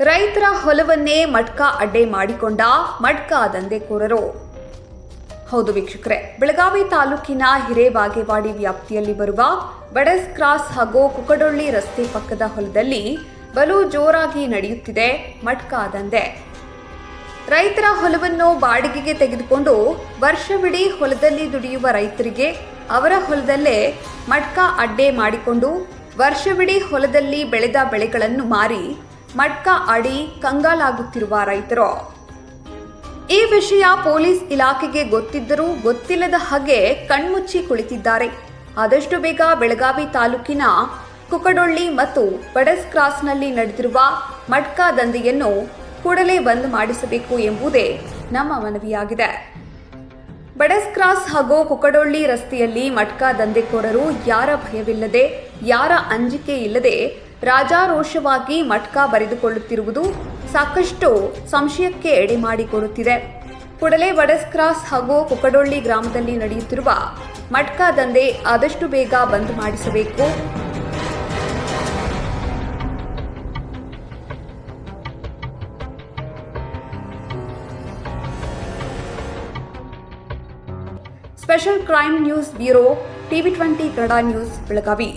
ರೈತರ ಹೊಲವನ್ನೇ ಮಟ್ಕಾ ಅಡ್ಡೆ ಮಾಡಿಕೊಂಡ ಮಟ್ಕಾ ದಂಧೆಕೋರರು. ಹೌದು ವೀಕ್ಷಕರೇ, ಬೆಳಗಾವಿ ತಾಲೂಕಿನ ಹಿರೇಬಾಗೇವಾಡಿ ವ್ಯಾಪ್ತಿಯಲ್ಲಿ ಬರುವ ಬಡಸ್ ಕ್ರಾಸ್ ಹಾಗೂ ಕುಕಡೊಳ್ಳಿ ರಸ್ತೆ ಪಕ್ಕದ ಹೊಲದಲ್ಲಿ ಬಲು ಜೋರಾಗಿ ನಡೆಯುತ್ತಿದೆ ಮಟ್ಕಾ ದಂಧೆ. ರೈತರ ಹೊಲವನ್ನು ಬಾಡಿಗೆಗೆ ತೆಗೆದುಕೊಂಡು ವರ್ಷವಿಡೀ ಹೊಲದಲ್ಲಿ ದುಡಿಯುವ ರೈತರಿಗೆ ಅವರ ಹೊಲದಲ್ಲೇ ಮಟ್ಕಾ ಅಡ್ಡೆ ಮಾಡಿಕೊಂಡು ವರ್ಷವಿಡೀ ಹೊಲದಲ್ಲಿ ಬೆಳೆದ ಬೆಳೆಗಳನ್ನು ಮಾರಿ ಮಟ್ಕಾ ಆಡಿ ಕಂಗಾಲಾಗುತ್ತಿರುವ ರೈತರು. ಈ ವಿಷಯ ಪೊಲೀಸ್ ಇಲಾಖೆಗೆ ಗೊತ್ತಿದ್ದರೂ ಗೊತ್ತಿಲ್ಲದ ಹಾಗೆ ಕಣ್ಮುಚ್ಚಿ ಕುಳಿತಿದ್ದಾರೆ. ಆದಷ್ಟು ಬೇಗ ಬೆಳಗಾವಿ ತಾಲೂಕಿನ ಕುಕಡೊಳ್ಳಿ ಮತ್ತು ಬಡಸ್ ಕ್ರಾಸ್ನಲ್ಲಿ ನಡೆದಿರುವ ಮಟ್ಕಾ ದಂಧೆಯನ್ನು ಕೂಡಲೇ ಬಂದ್ ಮಾಡಿಸಬೇಕು ಎಂಬುದೇ ನಮ್ಮ ಮನವಿಯಾಗಿದೆ. ಬಡಸ್ ಕ್ರಾಸ್ ಹಾಗೂ ಕುಕಡೊಳ್ಳಿ ರಸ್ತೆಯಲ್ಲಿ ಮಟ್ಕಾ ದಂಧೆಕೋರರು ಯಾರ ಭಯವಿಲ್ಲದೆ, ಯಾರ ಅಂಜಿಕೆ ಇಲ್ಲದೆ ರಾಜಾರೋಷವಾಗಿ ಮಟ್ಕಾ ಬರೆದುಕೊಳ್ಳುತ್ತಿರುವುದು ಸಾಕಷ್ಟು ಸಂಶಯಕ್ಕೆ ಎಡೆ ಮಾಡಿಕೊಡುತ್ತಿದೆ. ಕೂಡಲೇ ಬಡಸ್ ಕ್ರಾಸ್ ಹಾಗೂ ಕುಕಡೊಳ್ಳಿ ಗ್ರಾಮದಲ್ಲಿ ನಡೆಯುತ್ತಿರುವ ಮಟ್ಕಾ ದಂಧೆ ಆದಷ್ಟು ಬೇಗ ಬಂದ್ ಮಾಡಿಸಬೇಕು. Special crime news bureau, TV20 Kannada news, Belagavi.